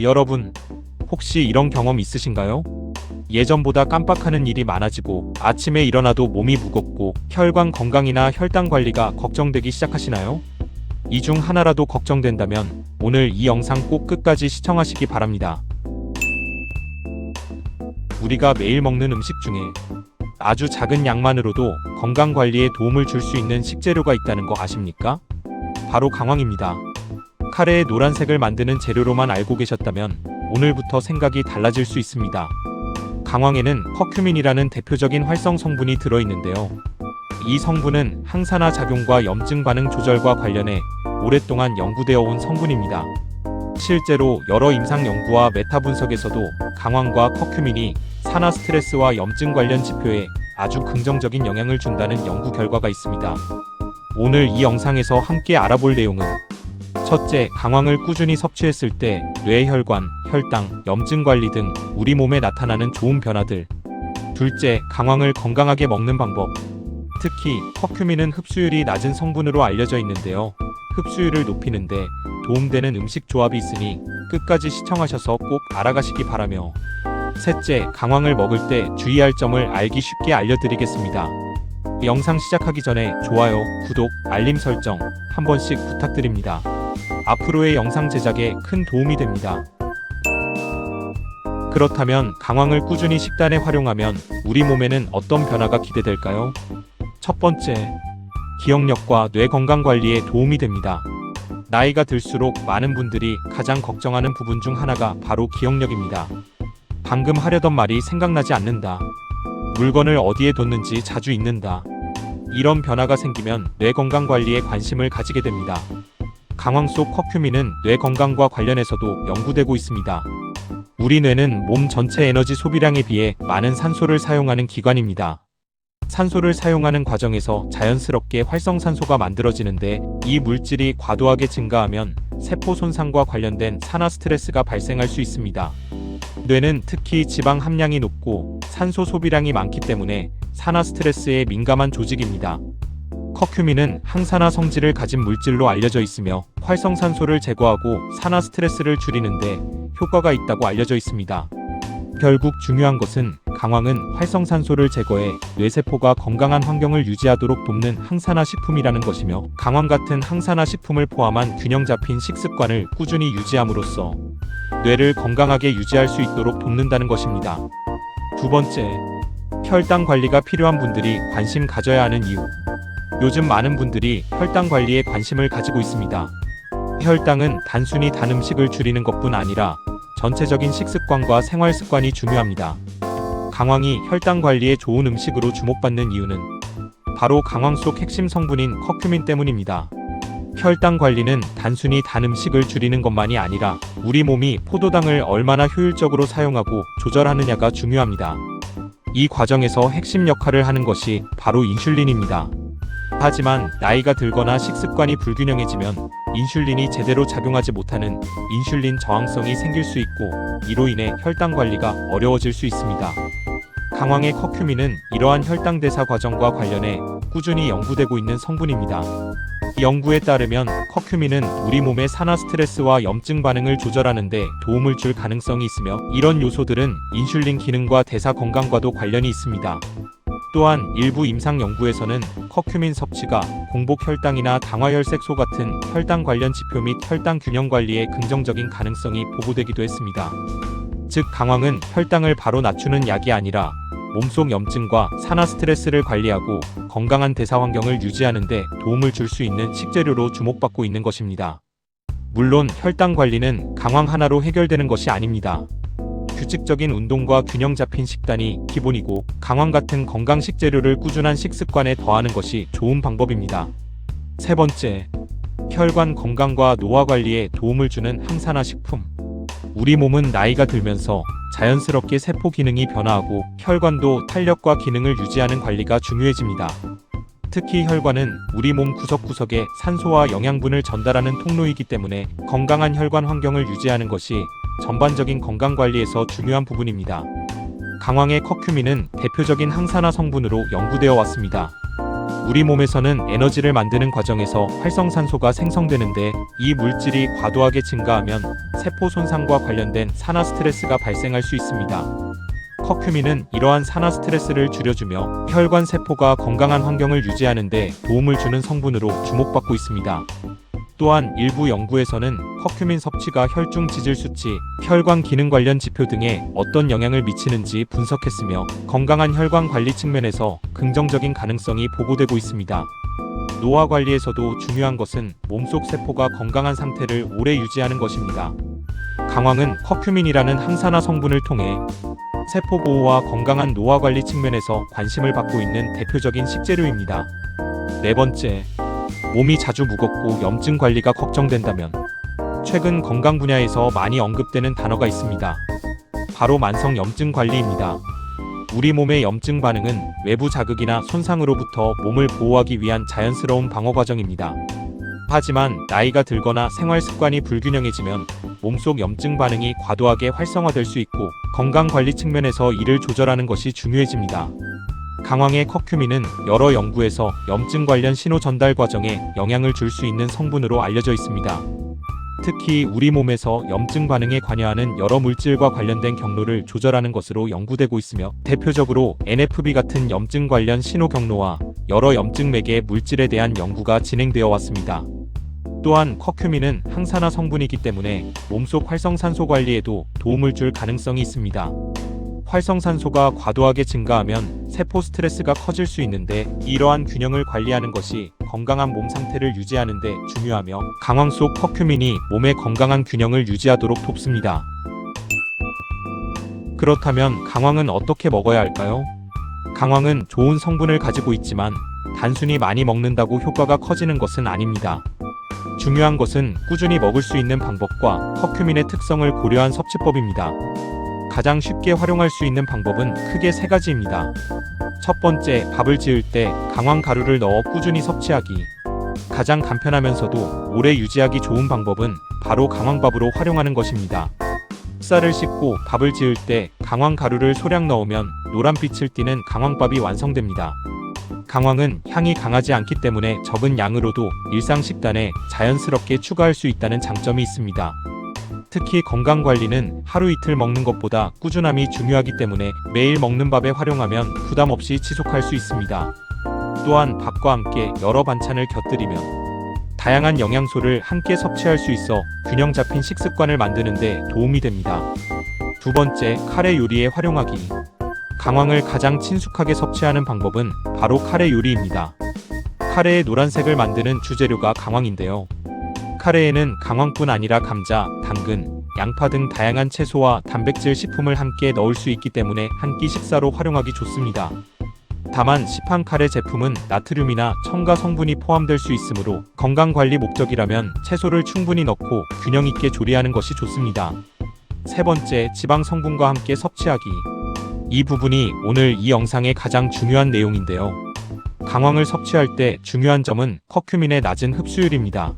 여러분, 혹시 이런 경험 있으신가요? 예전보다 깜빡하는 일이 많아지고 아침에 일어나도 몸이 무겁고 혈관 건강이나 혈당 관리가 걱정되기 시작하시나요? 이 중 하나라도 걱정된다면 오늘 이 영상 꼭 끝까지 시청하시기 바랍니다. 우리가 매일 먹는 음식 중에 아주 작은 양만으로도 건강 관리에 도움을 줄 수 있는 식재료가 있다는 거 아십니까? 바로 강황입니다. 카레의 노란색을 만드는 재료로만 알고 계셨다면 오늘부터 생각이 달라질 수 있습니다. 강황에는 커큐민이라는 대표적인 활성 성분이 들어있는데요. 이 성분은 항산화 작용과 염증 반응 조절과 관련해 오랫동안 연구되어 온 성분입니다. 실제로 여러 임상 연구와 메타 분석에서도 강황과 커큐민이 산화 스트레스와 염증 관련 지표에 아주 긍정적인 영향을 준다는 연구 결과가 있습니다. 오늘 이 영상에서 함께 알아볼 내용은 첫째, 강황을 꾸준히 섭취했을 때 뇌혈관, 혈당, 염증 관리 등 우리 몸에 나타나는 좋은 변화들. 둘째, 강황을 건강하게 먹는 방법. 특히 커큐민은 흡수율이 낮은 성분으로 알려져 있는데요. 흡수율을 높이는데 도움되는 음식 조합이 있으니 끝까지 시청하셔서 꼭 알아가시기 바라며. 셋째, 강황을 먹을 때 주의할 점을 알기 쉽게 알려드리겠습니다. 영상 시작하기 전에 좋아요, 구독, 알림 설정 한 번씩 부탁드립니다. 앞으로의 영상 제작에 큰 도움이 됩니다. 그렇다면 강황을 꾸준히 식단에 활용하면 우리 몸에는 어떤 변화가 기대될까요? 첫 번째, 기억력과 뇌 건강 관리에 도움이 됩니다. 나이가 들수록 많은 분들이 가장 걱정하는 부분 중 하나가 바로 기억력입니다. 방금 하려던 말이 생각나지 않는다. 물건을 어디에 뒀는지 자주 잊는다. 이런 변화가 생기면 뇌 건강 관리에 관심을 가지게 됩니다. 강황 속 커큐민은 뇌 건강과 관련해서도 연구되고 있습니다. 우리 뇌는 몸 전체 에너지 소비량에 비해 많은 산소를 사용하는 기관입니다. 산소를 사용하는 과정에서 자연스럽게 활성산소가 만들어지는데 이 물질이 과도하게 증가하면 세포 손상과 관련된 산화 스트레스가 발생할 수 있습니다. 뇌는 특히 지방 함량이 높고 산소 소비량이 많기 때문에 산화 스트레스에 민감한 조직입니다. 커큐민은 항산화 성질을 가진 물질로 알려져 있으며 활성산소를 제거하고 산화 스트레스를 줄이는데 효과가 있다고 알려져 있습니다. 결국 중요한 것은 강황은 활성산소를 제거해 뇌세포가 건강한 환경을 유지하도록 돕는 항산화 식품이라는 것이며 강황 같은 항산화 식품을 포함한 균형 잡힌 식습관을 꾸준히 유지함으로써 뇌를 건강하게 유지할 수 있도록 돕는다는 것입니다. 두 번째, 혈당 관리가 필요한 분들이 관심 가져야 하는 이유. 요즘 많은 분들이 혈당 관리에 관심을 가지고 있습니다. 혈당은 단순히 단 음식을 줄이는 것뿐 아니라 전체적인 식습관과 생활 습관이 중요합니다. 강황이 혈당 관리에 좋은 음식으로 주목받는 이유는 바로 강황 속 핵심 성분인 커큐민 때문입니다. 혈당 관리는 단순히 단 음식을 줄이는 것만이 아니라 우리 몸이 포도당을 얼마나 효율적으로 사용하고 조절하느냐가 중요합니다. 이 과정에서 핵심 역할을 하는 것이 바로 인슐린입니다. 하지만 나이가 들거나 식습관이 불균형해지면 인슐린이 제대로 작용하지 못하는 인슐린 저항성이 생길 수 있고 이로 인해 혈당 관리가 어려워질 수 있습니다. 강황의 커큐민은 이러한 혈당 대사 과정과 관련해 꾸준히 연구되고 있는 성분입니다. 연구에 따르면 커큐민은 우리 몸의 산화 스트레스와 염증 반응을 조절하는 데 도움을 줄 가능성이 있으며 이런 요소들은 인슐린 기능과 대사 건강과도 관련이 있습니다. 또한 일부 임상 연구에서는 커큐민 섭취가 공복 혈당이나 당화혈색소 같은 혈당 관련 지표 및 혈당 균형 관리에 긍정적인 가능성이 보고되기도 했습니다. 즉 강황은 혈당을 바로 낮추는 약이 아니라 몸속 염증과 산화 스트레스를 관리하고 건강한 대사 환경을 유지하는 데 도움을 줄 수 있는 식재료로 주목받고 있는 것입니다. 물론 혈당 관리는 강황 하나로 해결되는 것이 아닙니다. 규칙적인 운동과 균형 잡힌 식단이 기본이고 강황 같은 건강 식재료를 꾸준한 식습관에 더하는 것이 좋은 방법입니다. 세 번째, 혈관 건강과 노화 관리에 도움을 주는 항산화 식품. 우리 몸은 나이가 들면서 자연스럽게 세포 기능이 변화하고 혈관도 탄력과 기능을 유지하는 관리가 중요해집니다. 특히 혈관은 우리 몸 구석구석에 산소와 영양분을 전달하는 통로이기 때문에 건강한 혈관 환경을 유지하는 것이 전반적인 건강관리에서 중요한 부분입니다. 강황의 커큐민은 대표적인 항산화 성분으로 연구되어 왔습니다. 우리 몸에서는 에너지를 만드는 과정에서 활성산소가 생성되는데 이 물질이 과도하게 증가하면 세포 손상과 관련된 산화 스트레스가 발생할 수 있습니다. 커큐민은 이러한 산화 스트레스를 줄여주며 혈관 세포가 건강한 환경을 유지하는 데 도움을 주는 성분으로 주목받고 있습니다. 또한 일부 연구에서는 커큐민 섭취가 혈중 지질 수치, 혈관 기능 관련 지표 등에 어떤 영향을 미치는지 분석했으며 건강한 혈관 관리 측면에서 긍정적인 가능성이 보고되고 있습니다. 노화 관리에서도 중요한 것은 몸속 세포가 건강한 상태를 오래 유지하는 것입니다. 강황은 커큐민이라는 항산화 성분을 통해 세포 보호와 건강한 노화 관리 측면에서 관심을 받고 있는 대표적인 식재료입니다. 네 번째, 몸이 자주 무겁고 염증 관리가 걱정된다면 최근 건강 분야에서 많이 언급되는 단어가 있습니다. 바로 만성 염증 관리입니다. 우리 몸의 염증 반응은 외부 자극이나 손상으로부터 몸을 보호하기 위한 자연스러운 방어 과정입니다. 하지만 나이가 들거나 생활 습관이 불균형해지면 몸속 염증 반응이 과도하게 활성화될 수 있고 건강 관리 측면에서 이를 조절하는 것이 중요해집니다. 강황의 커큐민은 여러 연구에서 염증 관련 신호 전달 과정에 영향을 줄 수 있는 성분으로 알려져 있습니다. 특히 우리 몸에서 염증 반응에 관여하는 여러 물질과 관련된 경로를 조절하는 것으로 연구되고 있으며 대표적으로 NFB 같은 염증 관련 신호 경로와 여러 염증 매개 물질에 대한 연구가 진행되어 왔습니다. 또한 커큐민은 항산화 성분이기 때문에 몸속 활성산소 관리에도 도움을 줄 가능성이 있습니다. 활성산소가 과도하게 증가하면 세포 스트레스가 커질 수 있는데 이러한 균형을 관리하는 것이 건강한 몸 상태를 유지하는 데 중요하며 강황 속 커큐민이 몸의 건강한 균형을 유지하도록 돕습니다. 그렇다면 강황은 어떻게 먹어야 할까요? 강황은 좋은 성분을 가지고 있지만 단순히 많이 먹는다고 효과가 커지는 것은 아닙니다. 중요한 것은 꾸준히 먹을 수 있는 방법과 커큐민의 특성을 고려한 섭취법입니다. 가장 쉽게 활용할 수 있는 방법은 크게 세 가지입니다. 첫 번째, 밥을 지을 때 강황 가루를 넣어 꾸준히 섭취하기. 가장 간편하면서도 오래 유지하기 좋은 방법은 바로 강황밥으로 활용하는 것입니다. 쌀을 씻고 밥을 지을 때 강황 가루를 소량 넣으면 노란빛을 띠는 강황밥이 완성됩니다. 강황은 향이 강하지 않기 때문에 적은 양으로도 일상 식단에 자연스럽게 추가할 수 있다는 장점이 있습니다. 특히 건강관리는 하루 이틀 먹는 것보다 꾸준함이 중요하기 때문에 매일 먹는 밥에 활용하면 부담 없이 지속할 수 있습니다. 또한 밥과 함께 여러 반찬을 곁들이면 다양한 영양소를 함께 섭취할 수 있어 균형 잡힌 식습관을 만드는 데 도움이 됩니다. 두 번째, 카레 요리에 활용하기. 강황을 가장 친숙하게 섭취하는 방법은 바로 카레 요리입니다. 카레의 노란색을 만드는 주재료가 강황인데요. 카레에는 강황뿐 아니라 감자, 당근, 양파 등 다양한 채소와 단백질 식품을 함께 넣을 수 있기 때문에 한 끼 식사로 활용하기 좋습니다. 다만 시판 카레 제품은 나트륨이나 첨가 성분이 포함될 수 있으므로 건강관리 목적이라면 채소를 충분히 넣고 균형 있게 조리하는 것이 좋습니다. 세 번째, 지방 성분과 함께 섭취하기. 이 부분이 오늘 이 영상의 가장 중요한 내용인데요. 강황을 섭취할 때 중요한 점은 커큐민의 낮은 흡수율입니다.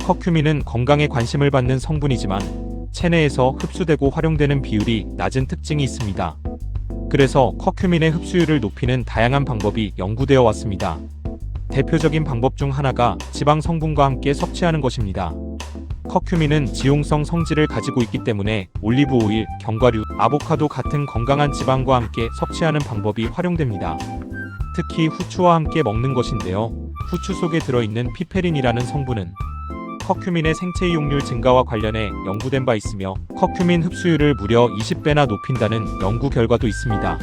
커큐민은 건강에 관심을 받는 성분이지만 체내에서 흡수되고 활용되는 비율이 낮은 특징이 있습니다. 그래서 커큐민의 흡수율을 높이는 다양한 방법이 연구되어 왔습니다. 대표적인 방법 중 하나가 지방 성분과 함께 섭취하는 것입니다. 커큐민은 지용성 성질을 가지고 있기 때문에 올리브 오일, 견과류, 아보카도 같은 건강한 지방과 함께 섭취하는 방법이 활용됩니다. 특히 후추와 함께 먹는 것인데요. 후추 속에 들어있는 피페린이라는 성분은 커큐민의 생체 이용률 증가와 관련해 연구된 바 있으며 커큐민 흡수율을 무려 20배나 높인다는 연구 결과도 있습니다.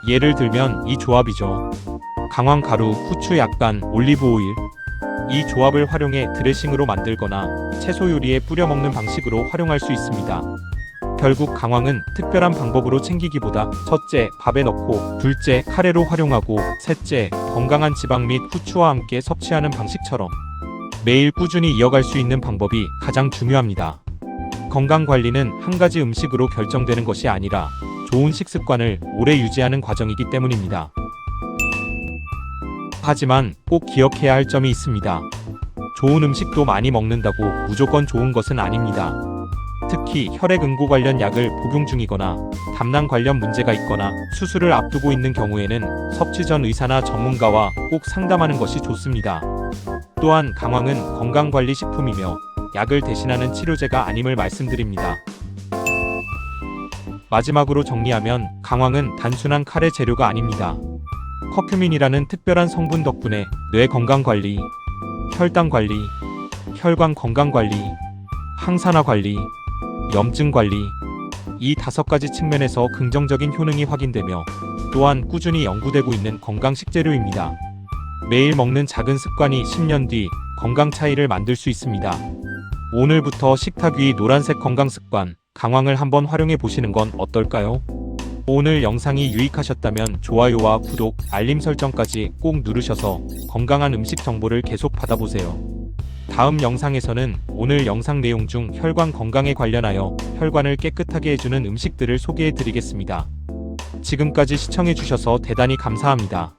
예를 들면 이 조합이죠. 강황 가루, 후추 약간, 올리브 오일. 이 조합을 활용해 드레싱으로 만들거나 채소 요리에 뿌려 먹는 방식으로 활용할 수 있습니다. 결국 강황은 특별한 방법으로 챙기기보다 첫째, 밥에 넣고, 둘째, 카레로 활용하고, 셋째, 건강한 지방 및 후추와 함께 섭취하는 방식처럼 매일 꾸준히 이어갈 수 있는 방법이 가장 중요합니다. 건강관리는 한 가지 음식으로 결정되는 것이 아니라 좋은 식습관을 오래 유지하는 과정이기 때문입니다. 하지만 꼭 기억해야 할 점이 있습니다. 좋은 음식도 많이 먹는다고 무조건 좋은 것은 아닙니다. 특히 혈액응고 관련 약을 복용 중이거나 담낭 관련 문제가 있거나 수술을 앞두고 있는 경우에는 섭취 전 의사나 전문가와 꼭 상담하는 것이 좋습니다. 또한 강황은 건강관리식품이며 약을 대신하는 치료제가 아님을 말씀드립니다. 마지막으로 정리하면 강황은 단순한 카레 재료가 아닙니다. 커큐민이라는 특별한 성분 덕분에 뇌 건강관리, 혈당 관리, 혈관 건강관리, 항산화 관리, 염증 관리, 이 5가지 측면에서 긍정적인 효능이 확인되며 또한 꾸준히 연구되고 있는 건강 식재료입니다. 매일 먹는 작은 습관이 10년 뒤 건강 차이를 만들 수 있습니다. 오늘부터 식탁 위 노란색 건강 습관, 강황을 한번 활용해 보시는 건 어떨까요? 오늘 영상이 유익하셨다면 좋아요와 구독, 알림 설정까지 꼭 누르셔서 건강한 음식 정보를 계속 받아보세요. 다음 영상에서는 오늘 영상 내용 중 혈관 건강에 관련하여 혈관을 깨끗하게 해주는 음식들을 소개해 드리겠습니다. 지금까지 시청해 주셔서 대단히 감사합니다.